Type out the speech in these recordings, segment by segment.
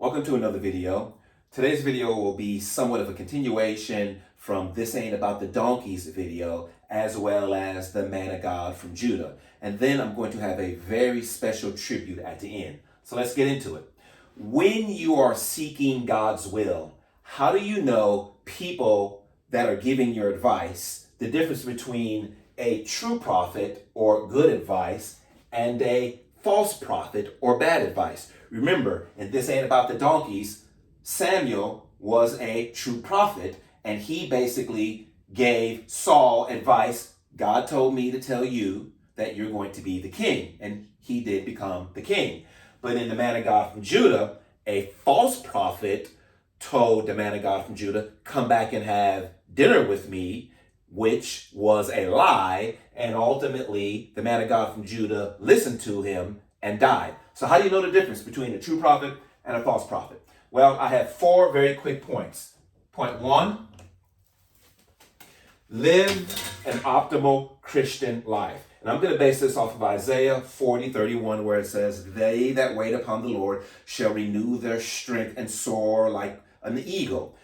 Welcome to another video. Today's video will be somewhat of a continuation from This Ain't About the Donkeys video, as well as the Man of God from Judah. And then I'm going to have a very special tribute at the end. So let's get into it. When you are seeking God's will, how do you know people that are giving your advice, the difference between a true prophet or good advice and a false prophet or bad advice? Remember, and This Ain't About the Donkeys, Samuel was a true prophet, and he basically gave Saul advice. God told me to tell you that you're going to be the king, and he did become the king. But in the Man of God from Judah, a false prophet told the Man of God from Judah, come back and have dinner with me, which was a lie, and ultimately the Man of God from Judah listened to him and died. So how do you know the difference between a true prophet and a false prophet? Well, I have 4 very quick points. Point 1, live an optimal Christian life. And I'm going to base this off of Isaiah 40:31, where it says, they that wait upon the Lord shall renew their strength and soar like an eagle.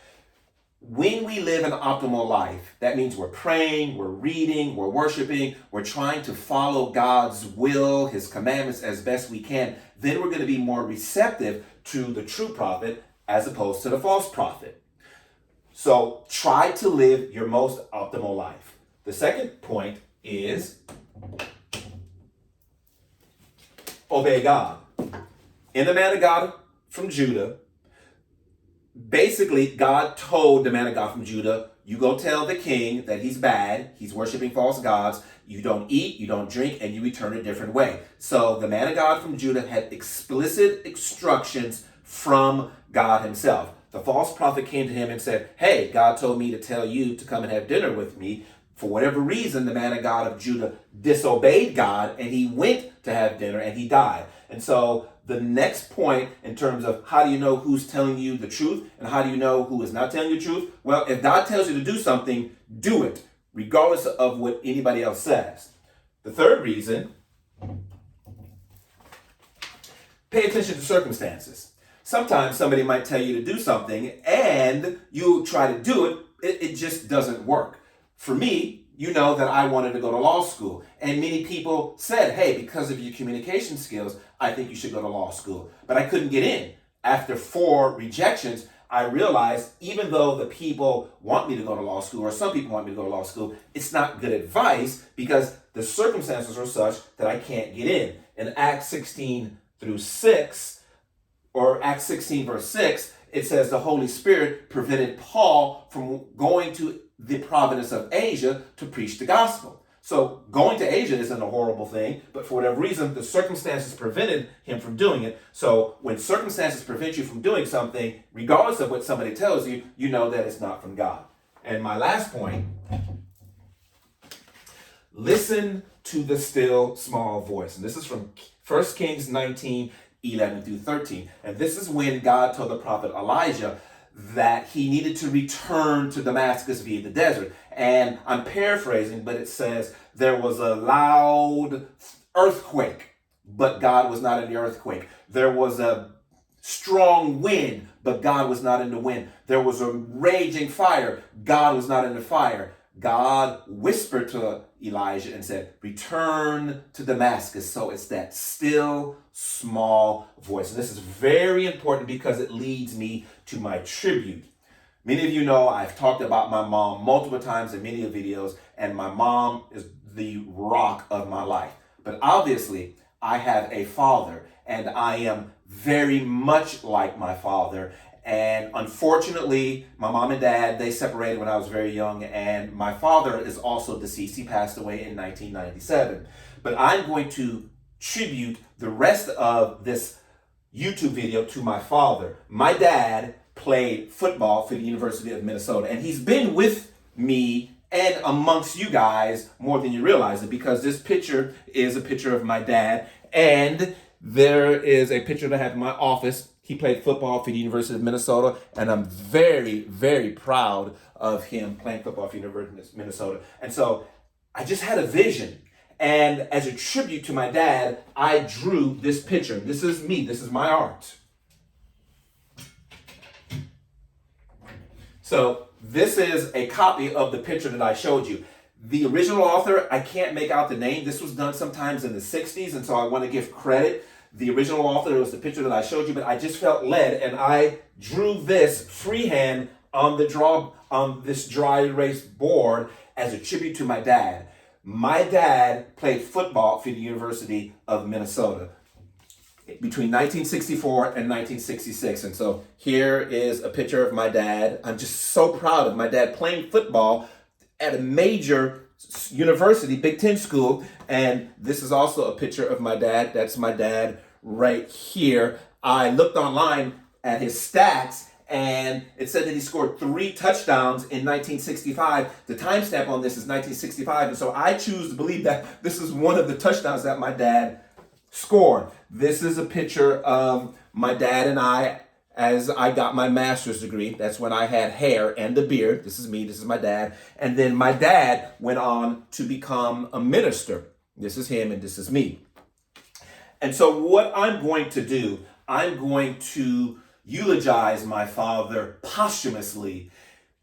When we live an optimal life, that means we're praying, we're reading, we're worshiping, we're trying to follow God's will, his commandments as best we can. Then we're going to be more receptive to the true prophet as opposed to the false prophet. So try to live your most optimal life. The second point is obey God. In the Man of God from Judah, basically, God told the Man of God from Judah, you go tell the king that he's bad, he's worshiping false gods, you don't eat, you don't drink, and you return a different way. So the Man of God from Judah had explicit instructions from God himself. The false prophet came to him and said, hey, God told me to tell you to come and have dinner with me. For whatever reason, the Man of God of Judah disobeyed God, and he went to have dinner, and he died. And so the next point in terms of how do you know who's telling you the truth and how do you know who is not telling you the truth? Well, if God tells you to do something, do it, regardless of what anybody else says. The third reason, pay attention to circumstances. Sometimes somebody might tell you to do something and you try to do it, it just doesn't work. For me, you know that I wanted to go to law school. And many people said, hey, because of your communication skills, I think you should go to law school. But I couldn't get in. After 4 rejections, I realized even though the people want me to go to law school, or some people want me to go to law school, it's not good advice because the circumstances are such that I can't get in. In Acts 16 through 6, or Acts 16 verse 6, it says the Holy Spirit prevented Paul from going to the province of Asia to preach the gospel. So going to Asia isn't a horrible thing, but for whatever reason, the circumstances prevented him from doing it. So when circumstances prevent you from doing something, regardless of what somebody tells you, you know that it's not from God. And my last point, listen to the still small voice. And this is from 1 Kings 19:11 through 13. And this is when God told the prophet Elijah that he needed to return to Damascus via the desert. And I'm paraphrasing, but it says there was a loud earthquake, but God was not in the earthquake. There was a strong wind, but God was not in the wind. There was a raging fire. God was not in the fire. God whispered to Elijah and said, return to Damascus. So it's that still small voice. And this is very important because it leads me to my tribute. Many of you know I've talked about my mom multiple times in many videos, and my mom is the rock of my life. But obviously, I have a father, and I am very much like my father. And unfortunately, my mom and dad, they separated when I was very young, and my father is also deceased. He passed away in 1997. But I'm going to tribute the rest of this YouTube video to my father. My dad played football for the University of Minnesota, and he's been with me and amongst you guys more than you realize it, because this picture is a picture of my dad, and there is a picture that I have in my office. He played football for the University of Minnesota, and I'm very, very proud of him playing football for the University of Minnesota. And so I just had a vision. And as a tribute to my dad, I drew this picture. This is me. This is my art. So this is a copy of the picture that I showed you. The original author, I can't make out the name. This was done sometimes in the 60s, and so I want to give credit. The original author, it was the picture that I showed you, but I just felt led, and I drew this freehand on this dry erase board as a tribute to my dad. My dad played football for the University of Minnesota between 1964 and 1966. And so here is a picture of my dad. I'm just so proud of my dad playing football at a major university, Big Ten school. And this is also a picture of my dad. That's my dad right here. I looked online at his stats, and it said that he scored 3 touchdowns in 1965. The timestamp on this is 1965. And so I choose to believe that this is one of the touchdowns that my dad scored. This is a picture of my dad and I as I got my master's degree. That's when I had hair and a beard. This is me, this is my dad. And then my dad went on to become a minister. This is him and this is me. And so what I'm going to do, I'm going to eulogize my father posthumously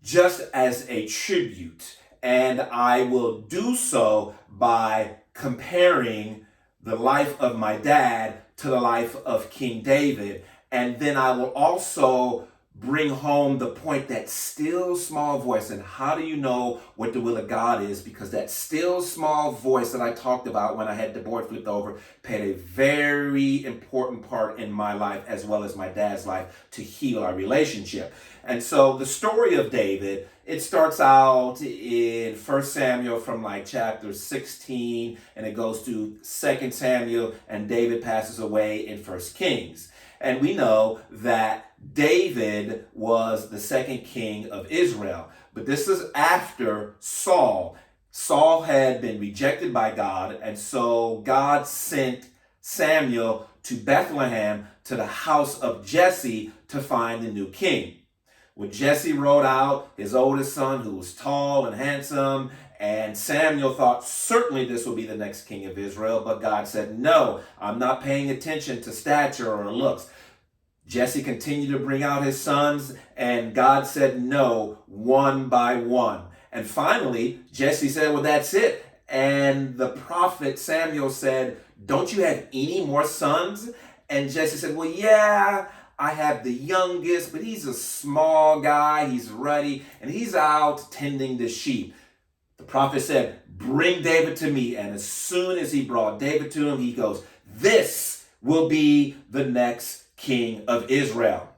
just as a tribute. And I will do so by comparing the life of my dad to the life of King David. And then I will also bring home the point that still small voice. And how do you know what the will of God is? Because that still small voice that I talked about when I had the board flipped over played a very important part in my life as well as my dad's life to heal our relationship. And so the story of David, it starts out in 1 Samuel from like chapter 16, and it goes to 2 Samuel, and David passes away in 1 Kings. And we know that David was the second king of Israel. But this is after Saul. Saul had been rejected by God, and so God sent Samuel to Bethlehem to the house of Jesse to find the new king. When Jesse rode out his oldest son, who was tall and handsome, and Samuel thought certainly this will be the next king of Israel, but God said, no, I'm not paying attention to stature or looks. Jesse continued to bring out his sons, and God said no, one by one. And finally, Jesse said, well, that's it. And the prophet Samuel said, don't you have any more sons? And Jesse said, well, yeah, I have the youngest, but he's a small guy, he's ruddy, and he's out tending the sheep. The prophet said, bring David to me. And as soon as he brought David to him, he goes, this will be the next king of Israel.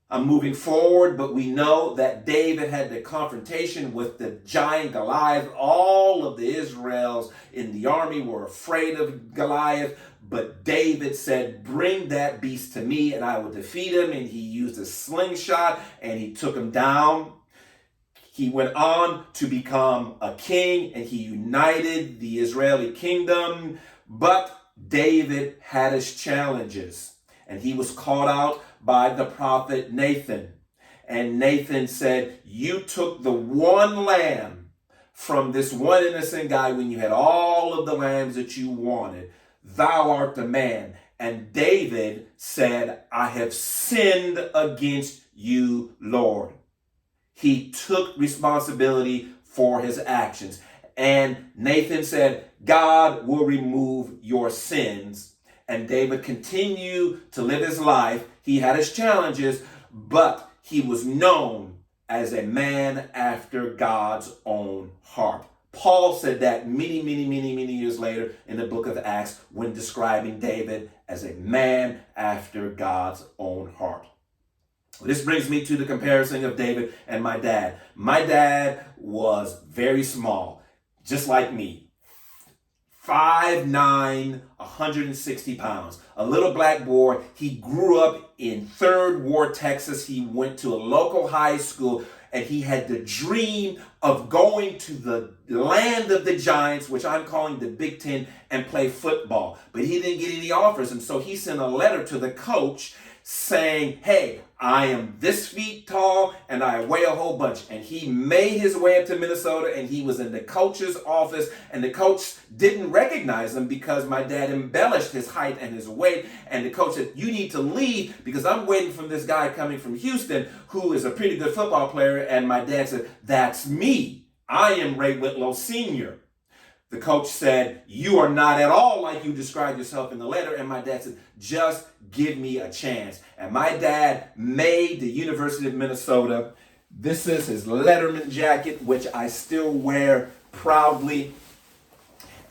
I'm moving forward, but we know that David had the confrontation with the giant Goliath. All of the Israels in the army were afraid of Goliath, but David said, bring that beast to me and I will defeat him. And he used a slingshot and he took him down. He went on to become a king and he united the Israeli kingdom. But David had his challenges, and he was called out by the prophet Nathan. And Nathan said, you took the one lamb from this one innocent guy when you had all of the lambs that you wanted. Thou art the man. And David said, I have sinned against you, Lord. He took responsibility for his actions. And Nathan said, God will remove your sins. And David continued to live his life. He had his challenges, but he was known as a man after God's own heart. Paul said that many years later in the book of Acts when describing David as a man after God's own heart. This brings me to the comparison of David and my dad. My dad was very small, just like me. 5'9", 160 pounds. A little black boy. He grew up in Third Ward, Texas. He went to a local high school, and he had the dream of going to the land of the giants, which I'm calling the Big Ten, and play football. But he didn't get any offers, and so he sent a letter to the coach saying, hey, I am this feet tall and I weigh a whole bunch. And he made his way up to Minnesota, and he was in the coach's office, and the coach didn't recognize him because my dad embellished his height and his weight. And the coach said, you need to leave because I'm waiting for this guy coming from Houston who is a pretty good football player. And my dad said, that's me. I am Ray Whitlow Sr. The coach said, you are not at all like you described yourself in the letter. And my dad said, just give me a chance. And my dad made the University of Minnesota. This is his Letterman jacket, which I still wear proudly.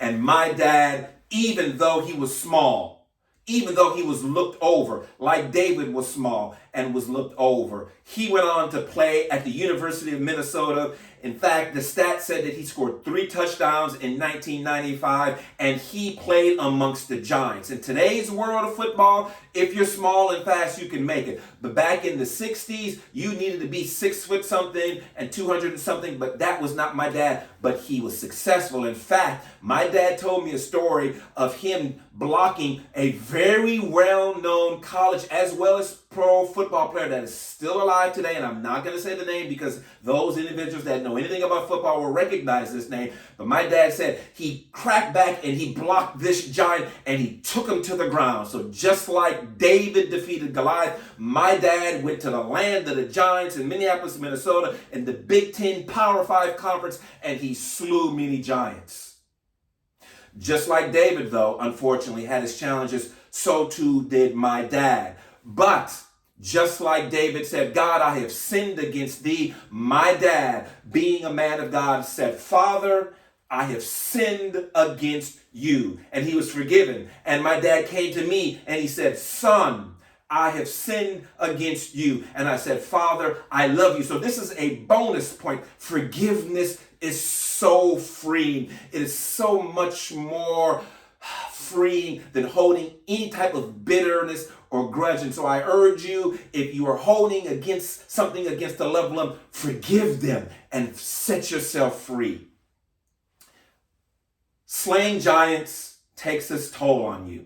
And my dad, even though he was small, even though he was looked over, like David was small and was looked over, he went on to play at the University of Minnesota. In fact, the stat said that he scored 3 touchdowns in 1995, and he played amongst the giants. In today's world of football, if you're small and fast, you can make it. But back in the 60s, you needed to be 6 foot something and 200 and something, but that was not my dad, but he was successful. In fact, my dad told me a story of him blocking a very well-known college as well as pro football player that is still alive today, and I'm not going to say the name because those individuals that know anything about football will recognize this name. But my dad said he cracked back and he blocked this giant and he took him to the ground. So just like David defeated Goliath, my dad went to the land of the giants in Minneapolis, Minnesota, in the Big Ten Power 5 conference, and he slew many giants. Just like David, though, unfortunately, had his challenges, so too did my dad. But just like David said, God, I have sinned against thee, my dad, being a man of God, said, Father, I have sinned against you. And he was forgiven. And my dad came to me and he said, son, I have sinned against you. And I said, Father, I love you. So this is a bonus point. Forgiveness is so freeing. It is so much more freeing than holding any type of bitterness or grudge. And so I urge you, if you are holding against something against a loved one, forgive them and set yourself free. Slaying giants takes its toll on you.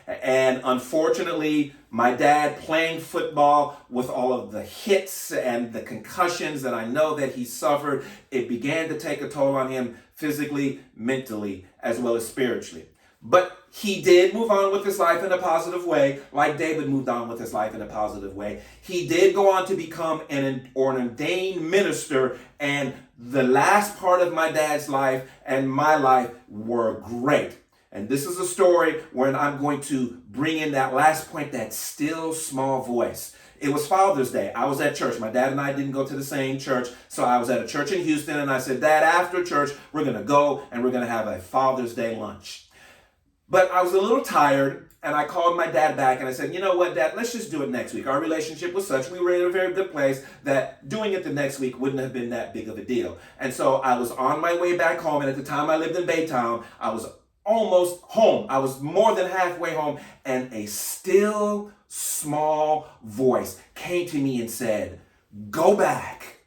And unfortunately, my dad playing football with all of the hits and the concussions that I know that he suffered, it began to take a toll on him physically, mentally, as well as spiritually. But he did move on with his life in a positive way, like David moved on with his life in a positive way. He did go on to become an ordained minister, and the last part of my dad's life and my life were great. And this is a story where I'm going to bring in that last point, that still small voice. It was Father's Day. I was at church. My dad and I didn't go to the same church. So I was at a church in Houston, and I said, Dad, after church, we're going to go and we're going to have a Father's Day lunch. But I was a little tired, and I called my dad back, and I said, you know what, Dad, let's just do it next week. Our relationship was such, we were in a very good place, that doing it the next week wouldn't have been that big of a deal. And so I was on my way back home, and at the time I lived in Baytown. I was almost home. I was more than halfway home, and a still small voice came to me and said, go back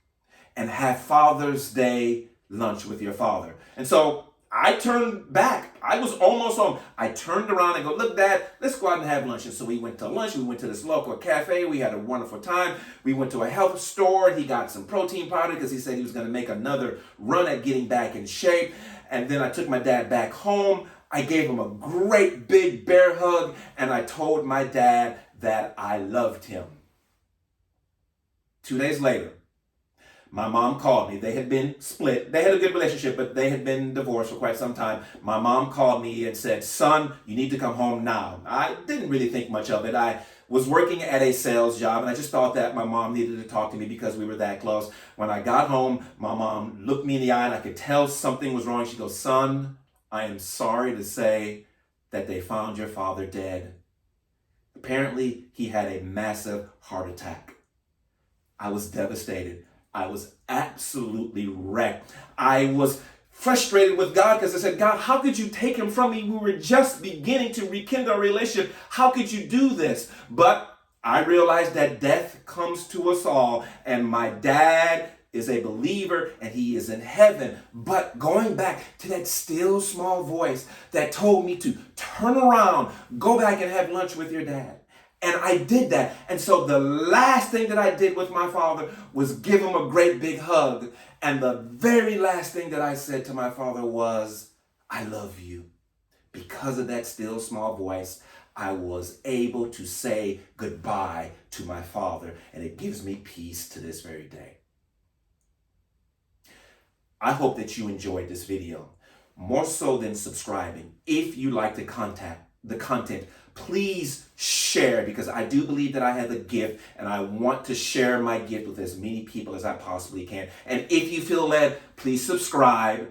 and have Father's Day lunch with your father. And so I turned back. I was almost home. I turned around and go, look, Dad, let's go out and have lunch. And so we went to lunch. We went to this local cafe. We had a wonderful time. We went to a health store. He got some protein powder because he said he was going to make another run at getting back in shape. And then I took my dad back home. I gave him a great big bear hug. And I told my dad that I loved him. 2 days later, my mom called me. They had been split. They had a good relationship, but they had been divorced for quite some time. My mom called me and said, son, you need to come home now. I didn't really think much of it. I was working at a sales job, and I just thought that my mom needed to talk to me because we were that close. When I got home, my mom looked me in the eye, and I could tell something was wrong. She goes, son, I am sorry to say that they found your father dead. Apparently, he had a massive heart attack. I was devastated. I was absolutely wrecked. I was frustrated with God because I said, God, how could you take him from me? We were just beginning to rekindle our relationship. How could you do this? But I realized that death comes to us all, and my dad is a believer and he is in heaven. But going back to that still small voice that told me to turn around, go back and have lunch with your dad. And I did that. And so the last thing that I did with my father was give him a great big hug. And the very last thing that I said to my father was, I love you. Because of that still small voice, I was able to say goodbye to my father. And it gives me peace to this very day. I hope that you enjoyed this video. More so than subscribing, if you like the content, please share, because I do believe that I have a gift and I want to share my gift with as many people as I possibly can. And if you feel led, please subscribe,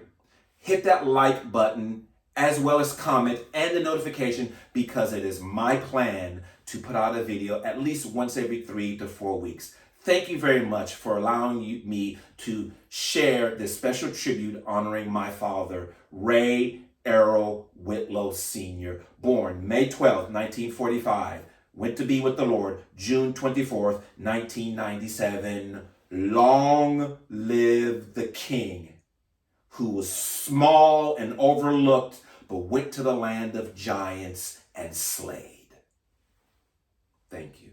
hit that like button, as well as comment and the notification, because it is my plan to put out a video at least once every 3 to 4 weeks. Thank you very much for allowing me to share this special tribute honoring my father, Ray Errol Whitlow Sr., born May 12, 1945, went to be with the Lord June 24th, 1997. Long live the King, who was small and overlooked, but went to the land of giants and slayed. Thank you.